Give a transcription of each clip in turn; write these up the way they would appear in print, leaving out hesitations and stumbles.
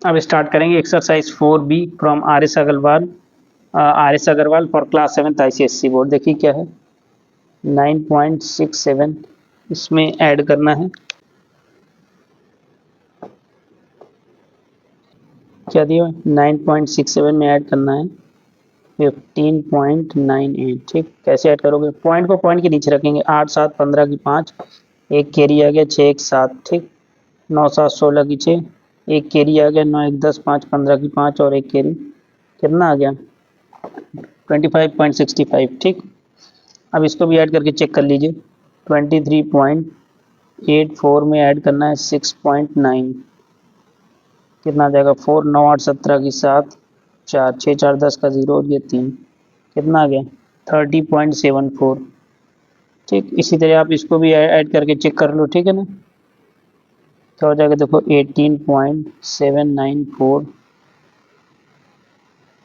अब स्टार्ट करेंगे exercise 4B from R S Agarwal for class 7th ICSC board. देखिए क्या है 9.67 इसमें ऐड करना है। क्या दिया 9.67 में ऐड करना है 15.98। ठीक, कैसे ऐड करोगे? पॉइंट को पॉइंट के नीचे रखेंगे। 8 7 15 की 5, एक कैरी आ गया 6 1 7। ठीक, 9 7 16 की 6, एक कैरी आ गया 9 1 10 5 15 की 5 और एक कैरी, कितना आ गया 25.65। ठीक, अब इसको भी ऐड करके चेक कर लीजिए। 23.84 में ऐड करना है 6.9, कितना आ जाएगा 4 9 8 17 की 7 4 6 4 10 का 0 और ये 3, कितना आ गया 30.74। ठीक, इसी तरह आप इसको भी ऐड करके चेक कर लो। ठीक है ना, क्या हो जाएगा देखो 18.794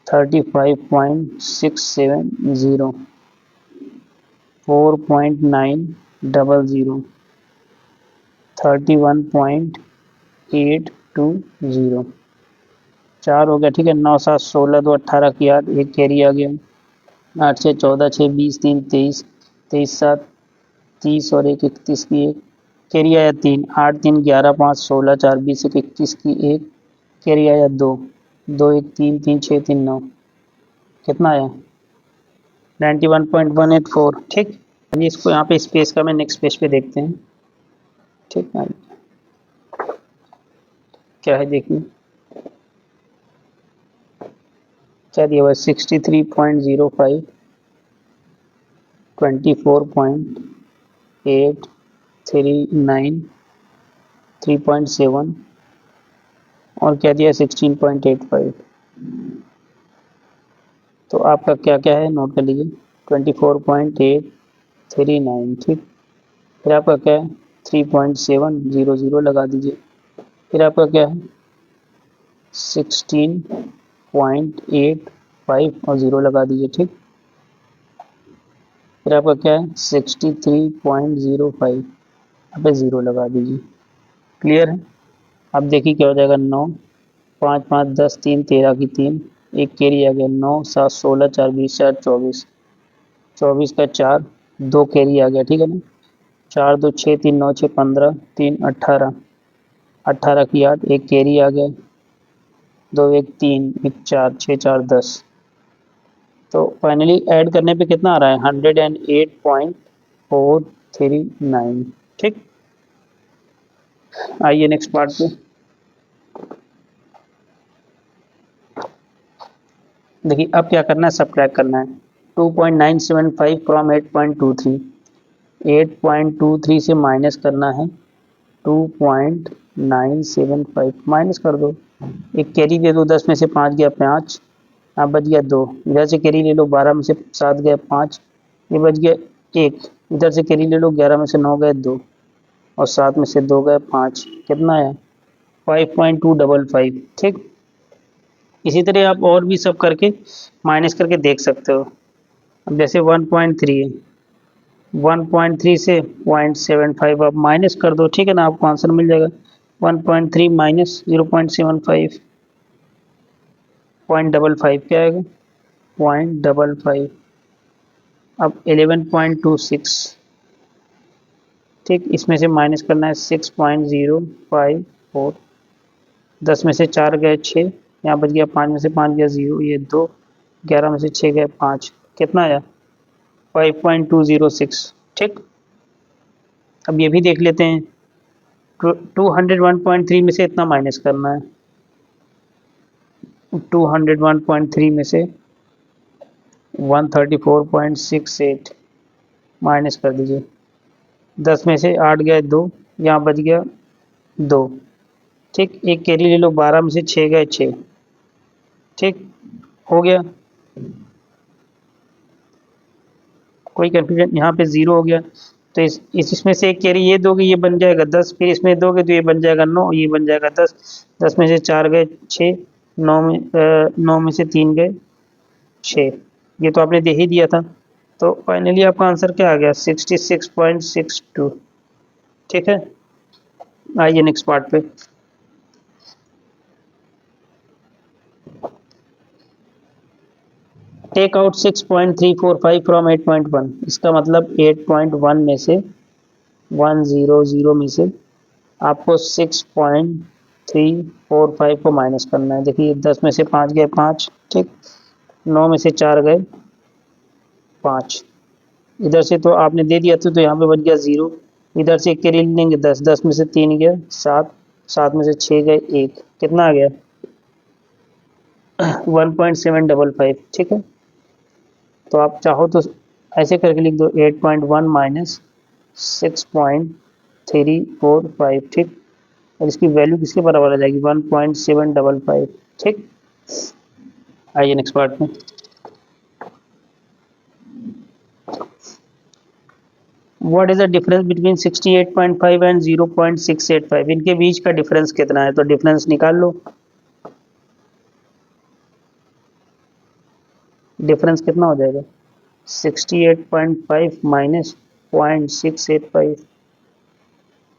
35.670 4.900 31.820 4 हो गया। ठीक है, 9 7 16 2 18 की 8, एक कैरी आ गया 8 6 14 6 20 3 23 23 7 30 और एक 31 की एक कैरी आया 3 8 3 11 5 16 4 20 एक 21 की एक कैरी आया 2 2 1 3 3 6 3 9, कितना आया 91.184। ठीक, चलिए इसको यहाँ पे स्पेस का मैं नेक्स्ट पेज पे देखते हैं। ठीक है, क्या है देखिए क्या दिया हुआ है 63.05 24.839 3.7 और क्या दिया 16.85। तो आपका क्या क्या है नोट कर लीजिए 24.839। ठीक, फिर आपका क्या है 3.700 लगा दीजिए। फिर आपका क्या है 16.85 और 0 लगा दीजिए। ठीक, फिर आपका क्या है 63.05, यहाँ पे 0 लगा दीजिए। क्लियर है? अब देखिए क्या हो जाएगा 9 5 5 10 3 13 की 3, एक कैरी आ गया 9 7 16 4 20 4 24 24 का 4 दो कैरी आ गया। ठीक है ना, 4 2 6 3 9 6 15 3 18 18 की 8, एक कैरी आ गया 2 1 3 1 4 6 4 10। तो फाइनली ऐड करने पे कितना आ रहा है 108.439। ठीक, आइए नेक्स्ट पार्ट पे। देखिए अब क्या करना है, सब्ट्रैक्ट करना है 2.975 फ्रॉम 8.23। 8.23 से माइनस करना है 2.975, माइनस कर दो। एक कैरी दे दो, 10 में से 5 गया 5, यहाँ बच गया 2। इधर से कैरी ले लो, 12 में से 7 गया 5, ये बच गया 1। इधर से कैरी ले लो, 11 में से 9 गए 2 और 7 में से 2 गए 5, कितना आया 5.255। ठीक, इसी तरह आप और भी सब करके माइनस करके देख सकते हो। अब जैसे 1.3 है, 1.3 से 0.75 आप माइनस कर दो। ठीक है ना, आपको आंसर मिल जाएगा 1.3 माइनस 0.75 0.55 क्या आएगा 0.55। अब 11.26। ठीक, इसमें से माइनस करना है 6.054। 10 में से 4 गए 6, यहाँ बच गया 5 में से 5 गया 0, ये 2। 11 में से 6 गए 5, कितना आया 5.206। ठीक, अब ये भी देख लेते हैं 201.3 में से इतना माइनस करना है। 201.3 में से 134.68 माइनस कर दीजिए। 10 में से 8 गए 2, यहाँ बच गया 2। ठीक, एक कैरी ले लो, 12 में से 6 गए 6। ठीक, हो गया, कोई कंफ्यूजन? यहाँ पे 0 हो गया तो इसमें से एक कैरी ये दोगे, ये बन जाएगा 10, फिर इसमें दोगे तो ये बन जाएगा 9, ये बन जाएगा 10। 10 में से 4 गए 6, 9 में से 3 गए 6, ये तो आपने दे ही दिया था। तो फाइनली आपका आंसर क्या आ गया 66.62। ठीक है, आइए नेक्स्ट पार्ट पे। टेक आउट 6.345 फ्रॉम 8.1, इसका मतलब 8.1 में से 100 में से आपको 6.345 को माइनस करना है। देखिए 10 में से 5 गए 5, ठीक, 9 में से 4 गए 5, इधर से तो आपने दे दिया था तो यहाँ पे बच गया 0, इधर से एक कैरी लेंगे 10, 10 में से 3 गया 7, 7 में से 6 गए 1, कितना आ गया 1.755, ठीक है। तो आप चाहो तो ऐसे करके लिख दो 8.1 माइनस 6.345, ठीक, और इसकी वैल्यू किसके बराबर आ जाएगी 1.755, ठीक। आइए नेक्स्ट पार्ट में। What is the difference between 68.5 and 0.685, इनके बीच का डिफरेंस कितना है, तो डिफरेंस निकाल लो। डिफरेंस कितना हो जाएगा 68.5 माइनस 0.685,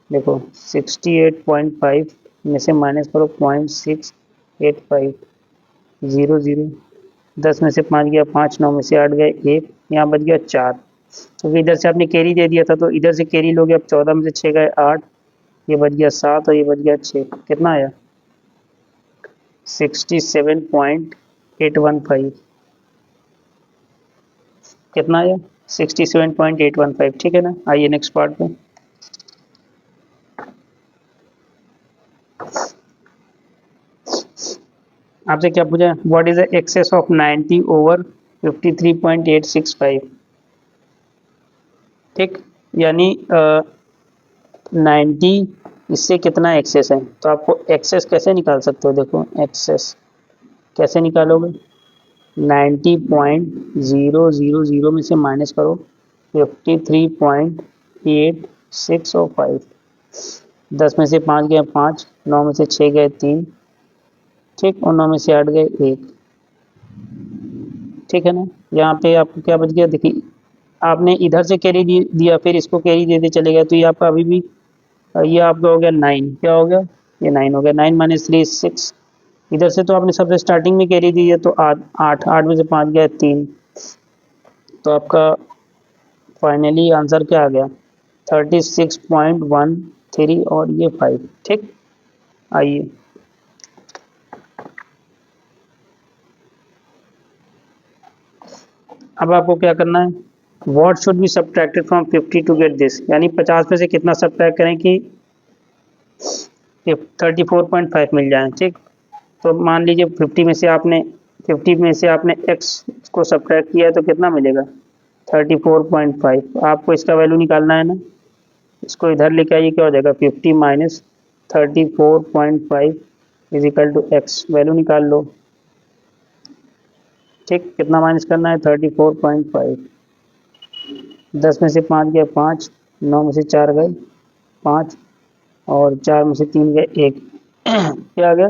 देखो 68.5 में से माइनस करो 0.685, 0 10 में से 5 गया 5, 9 में से 8 गए 1, यहाँ बच गया 4, तो इधर से आपने कैरी दे दिया था तो इधर से कैरी लोगे, अब 14 में से 6 गए 8, ये बच गया 7 और ये बच गया 6, कितना आया 67.815, कितना आया 67.815, ठीक है ना। आइए नेक्स्ट पार्ट में। आपसे क्या पूछा, what is the excess of 90 over 53.865, ठीक, यानी 90 इससे कितना एक्सेस है, तो आपको एक्सेस कैसे निकाल सकते हो, देखो एक्सेस कैसे निकालोगे 90.000 में से माइनस करो 53.865, 10 में से 5 गए 5, 9 में से 6 गए 3, ठीक, और 9 में से 8 गए 1, ठीक है ना। यहाँ पे आपको क्या बच गया, देखिए आपने इधर से कैरी दिया फिर इसको कैरी देते चले गए, तो ये आपका अभी भी ये आपका हो गया 9, क्या हो गया ये 9 हो गया, 9 माइनस 3 6, इधर से तो आपने सबसे स्टार्टिंग में कैरी दी है तो 8, 8 में से 5 गया 3, तो आपका फाइनली आंसर क्या आ गया 36.13 और ये 5, ठीक। आइए अब आपको क्या करना है, what should be subtracted from 50 to get this, यानी 50 में से कितना सब्ट्रैक्ट करें कि 34.5 मिल जाए, ठीक। तो मान लीजिए 50 में से आपने x को सब्ट्रैक्ट किया है तो कितना मिलेगा 34.5, आपको इसका वैल्यू निकालना है ना, इसको इधर लेके आइए, क्या हो जाएगा 50 minus 34.5 is equal to x, value निकाल लो, ठीक, कितना माइनस करना है 34.5, 10 में से 5 गए 5, 9 में से 4 गए 5 और 4 में से 3 गए 1, क्या आ गया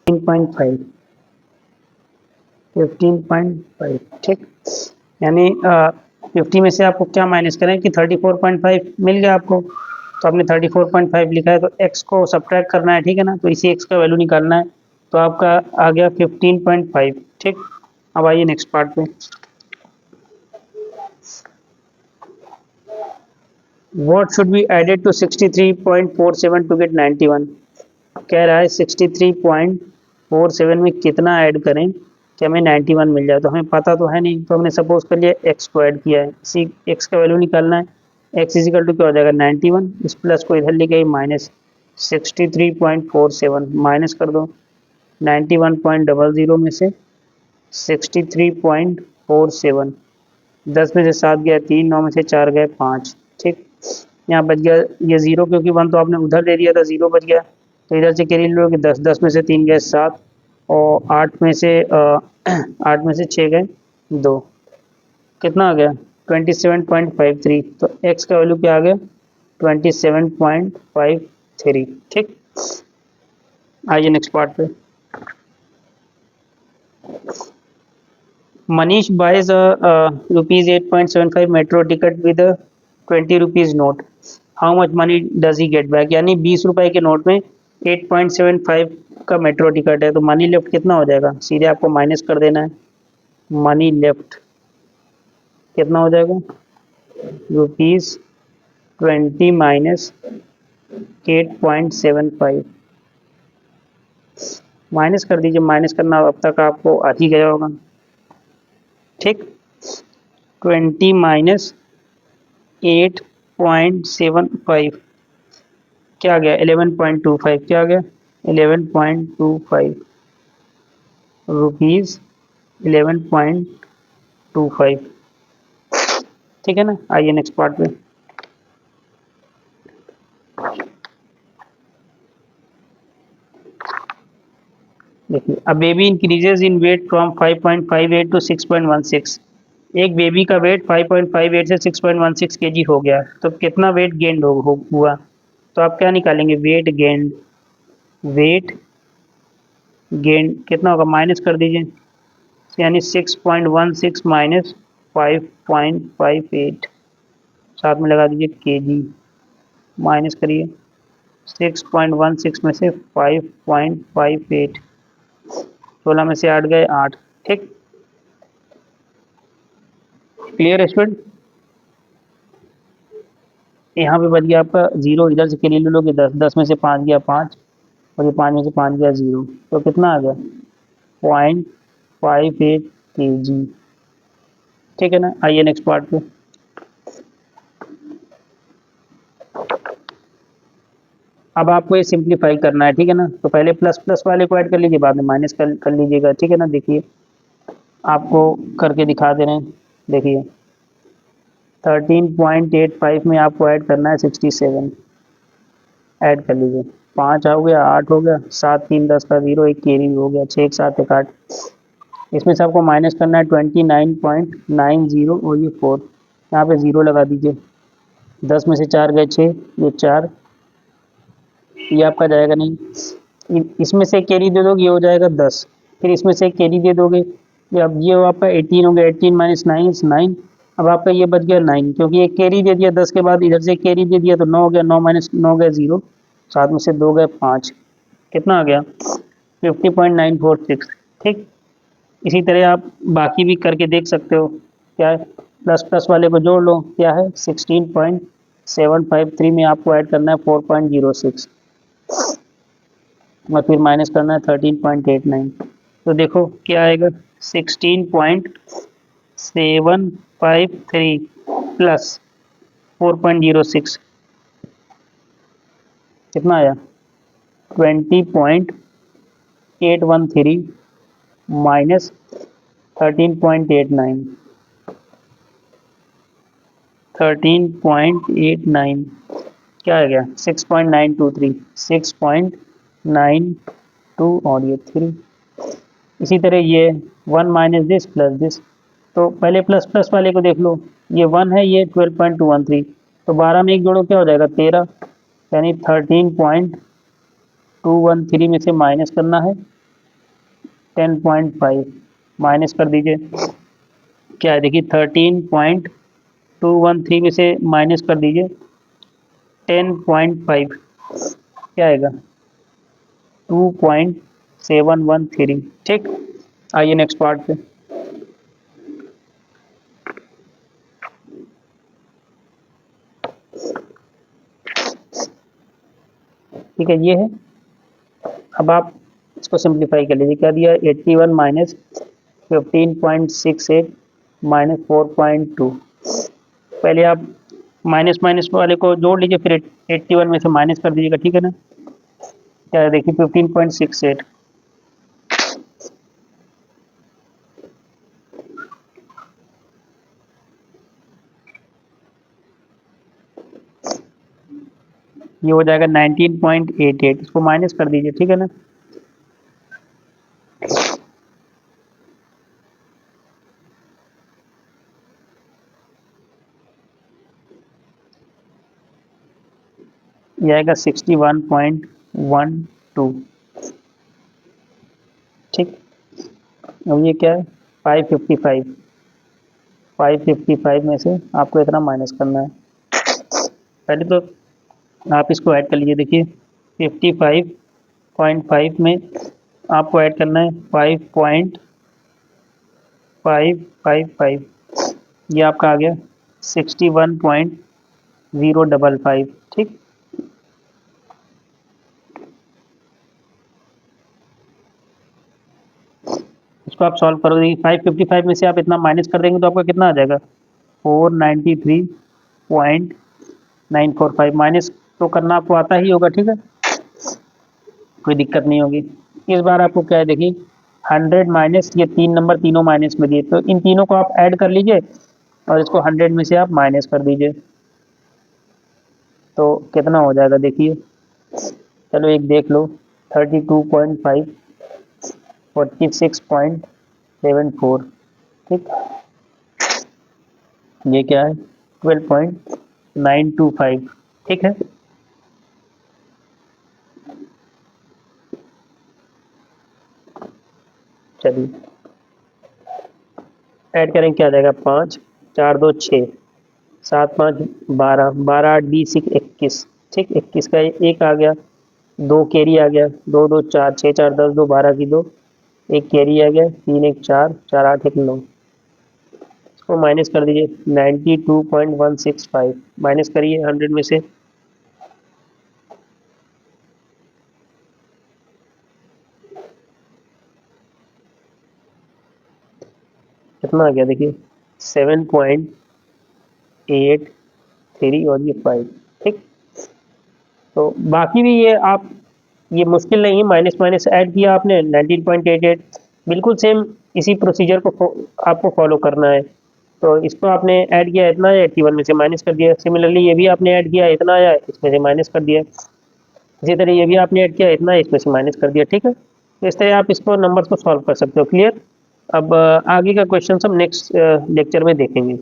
15.5, ठीक। यानी 50 में से आपको क्या माइनस करें कि 34.5 मिल गया आपको, तो आपने 34.5 लिखा है तो x को सब्ट्रैक्ट करना है, ठीक है ना, तो इसी x का वैल्यू निकालना है, तो आपका आ गया 15.5, ठीक। अब आइए नेक्स्ट पार्ट पे। What should be added to 63.47 to get 91, कह रहा है 63.47 में कितना ऐड करें कि हमें 91 मिल जाए, तो हमें पता तो है नहीं, तो हमने सपोज कर लिया x को ऐड किया है, इसी x का वैल्यू निकालना है, x इजिकल टू क्या हो जाएगा 91, इस प्लस को इधर लेके माइनस 63.47 माइनस कर दो 91.00 में से 63.47, 10 में से 7 गया 3, 9 में से 4 गए 5, ठीक, यहाँ बच गया ये 0 क्योंकि 1 तो आपने उधर दे दिया था, 0 बच गया, तो इधर से कैरी लोगे 10, 10 में से 3 गए 7 और 8 में से 6 गए 2, कितना आ गया 27.53, तो x का वैल्यू क्या आ गया 27.53, ठीक। आइए नेक्स्ट पार्ट पे। Manish buys a rupees 8.75 metro ticket with a 20 rupees note. How much money does he get back? यानी 20 रुपए के नोट में 8.75 का मेट्रो टिकट है, तो मनी लेफ्ट कितना हो जाएगा, सीधे आपको माइनस कर देना है, मनी लेफ्ट कितना हो जाएगा, ₹20 माइनस 8.75, माइनस कर दीजिए, माइनस करना अब तक आपको आ ही गया होगा। ठीक, 20 माइनस 8.75 क्या आ गया, 11.25, क्या आ गया 11.25 रुपीज़, 11.25। ठीक है ना, आइए नेक्स्ट पार्ट पे। देखिए, a baby increases in weight from 5.58 to 6.16। एक बेबी का वेट 5.58 से 6.16 केजी हो गया, तो कितना वेट गेंड हुआ। तो आप क्या निकालेंगे, वेट गेंड, वेट गेंड कितना होगा, माइनस कर दीजिए, यानी 6.16 माइनस 5.58, साथ में लगा दीजिए केजी, माइनस करिए 6.16 में से 5.58, 16 में से 8 गए 8। ठीक, क्लियर है स्टूडेंट। यहाँ पे बच गया आपका जीरो, इधर से कैरी ले लोगे 10, 10 में से 5 गया 5, और ये 5 में से 5 गया 0, तो कितना आ गया 0.58 केजी। ठीक है ना, आइए नेक्स्ट पार्ट पे। अब आपको ये सिंप्लीफाई करना है, ठीक है ना, तो पहले प्लस प्लस वाले को ऐड कर लीजिए, बाद में माइनस कर लीजिएगा। ठीक है ना, देखिए आपको करके दिखा दे रहे हैं, देखिए 13.85 में आपको ऐड करना है 67, ऐड कर लीजिए, 5 हो गया, 8 हो गया, 7 3 10 का 0, एक कैरी भी हो गया, 6 1 7 1 8। इसमें से आपको माइनस करना है 29.90 और ये 4, यहाँ पे 0 लगा दीजिए, 10 में से 4 गए 6, ये 4, ये आपका जाएगा नहीं, इसमें से कैरी दे दोगे ये हो जाएगा 10, फिर इसमें से कैरी दे दोगे, ये अब ये आपका 18 हो गया, 18 माइनस 9 9, अब आपका ये बच गया 9, क्योंकि एक कैरी दे दिया 10 के बाद, इधर से कैरी दे दिया तो 9 हो गया, 9 माइनस 9 गया 0, 7 में से 2 गए 5, कितना आ गया 50.946। ठीक, इसी तरह आप बाकी भी करके देख सकते हो, क्या है, प्लस प्लस वाले को जोड़ लो, क्या है 16.753 में आपको ऐड करना है 4.06, और फिर माइनस करना है 13.89, तो देखो क्या आएगा 16.753 प्लस 4.06, कितना आया 20.813 माइनस 13.89, 13.89 क्या आ गया 6.923, 6.92 और ये 3। इसी तरह ये 1 माइनस दिस प्लस दिस, तो पहले प्लस प्लस वाले को देख लो, ये 1 है, ये 12.213, तो 12 में एक जोड़ो क्या हो जाएगा 13, यानी 13.213 में से माइनस करना है 10.5, माइनस कर दीजिए, क्या है देखिए 13.213 में से माइनस कर दीजिए 10.5, क्या आएगा 2.713। ठीक, आइए नेक्स्ट पार्ट पे। ठीक है, ये है, अब आप इसको सिंप्लीफाई कर लीजिए, क्या दिया 81 माइनस 15.68 माइनस 4.2, पहले आप माइनस माइनस वाले को जोड़ लीजिए, फिर 81 में से माइनस कर दीजिएगा। ठीक है ना, क्या है देखिए 15.68, ये हो जाएगा 19.88, इसको माइनस कर दीजिए। ठीक है ना, ये आएगा 61.12। ठीक, अब ये क्या है 555, 555 में से आपको इतना माइनस करना है, पहले तो आप इसको ऐड कर लीजिए, देखिए 55.5 में आपको ऐड करना है 555, ये आपका आ गया 61.055। ठीक, इसको आप सॉल्व करोगे 555 में से आप इतना माइनस कर देंगे तो आपका कितना आ जाएगा 493.945। माइनस तो करना आपको आता ही होगा, ठीक है, कोई दिक्कत नहीं होगी। इस बार आपको क्या है देखिए 100 माइनस ये 3 नंबर तीनों माइनस में दिए, तो इन तीनों को आप ऐड कर लीजिए और इसको 100 में से आप माइनस कर दीजिए तो कितना हो जाएगा देखिए। चलो एक देख लो 32.5, 46.74। ठीक, ये क्या है 12.925। ठीक है, चलिए ऐड करें क्या आ जाएगा 5 4 2 6 7 5 12 12 8 20 21। ठीक, 21 का एक आ गया, 2 कैरी आ गया, 2 2 4 6 4 10 2 12 की 2, एक कैरी आ गया, 3 1 4 4 8 1 9। इसको माइनस कर दीजिए 92.165, माइनस करिए 100 में से, कितना आ गया देखिए 7.83 और ये 5। ठीक, तो बाकी भी ये आप, ये मुश्किल नहीं है, माइनस माइनस ऐड किया आपने 19.88, बिल्कुल सेम इसी प्रोसीजर को आपको फॉलो करना है। तो इसको आपने ऐड किया इतना आया 81 में से माइनस कर दिया, सिमिलरली ये भी आपने ऐड किया इतना आया इसमें से माइनस कर दिया, इसी तरह ये भी आपने ऐड किया इतना इसमें से माइनस कर दिया। ठीक है, तो इस तरह आप इसको नंबर्स को सॉल्व कर सकते हो। क्लियर? अब आगे का क्वेश्चन हम नेक्स्ट लेक्चर में देखेंगे।